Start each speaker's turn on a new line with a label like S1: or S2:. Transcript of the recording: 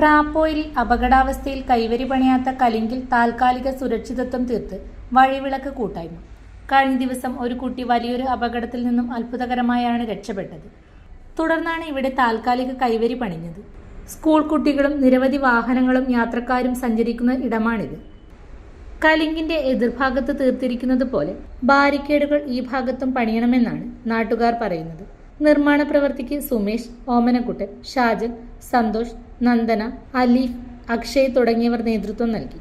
S1: പ്രാപ്പോയിൽ അപകടാവസ്ഥയിൽ കൈവരി പണിയാത്ത കലിങ്കിൽ താൽക്കാലിക സുരക്ഷിതത്വം തീർത്ത് വഴിവിളക്ക് കൂട്ടായ്മ. കഴിഞ്ഞ ദിവസം ഒരു കുട്ടി വലിയൊരു അപകടത്തിൽ നിന്നും അത്ഭുതകരമായാണ് രക്ഷപ്പെട്ടത്. തുടർന്നാണ് ഇവിടെ താൽക്കാലിക കൈവരി പണിഞ്ഞത്. സ്കൂൾ കുട്ടികളും നിരവധി വാഹനങ്ങളും യാത്രക്കാരും സഞ്ചരിക്കുന്ന ഇടമാണിത്. കലിങ്കിന്റെ എതിർഭാഗത്ത് തീർത്തിരിക്കുന്നത് പോലെ ബാരിക്കേഡുകൾ ഈ ഭാഗത്തും പണിയണമെന്നാണ് നാട്ടുകാർ പറയുന്നത്. നിർമ്മാണ പ്രവൃത്തിക്ക് സുമേഷ്, ഓമനക്കുട്ടൻ, ഷാജൻ, സന്തോഷ്, നന്ദന, അലീഫ്, അക്ഷയ് തുടങ്ങിയവർ നേതൃത്വം നൽകി.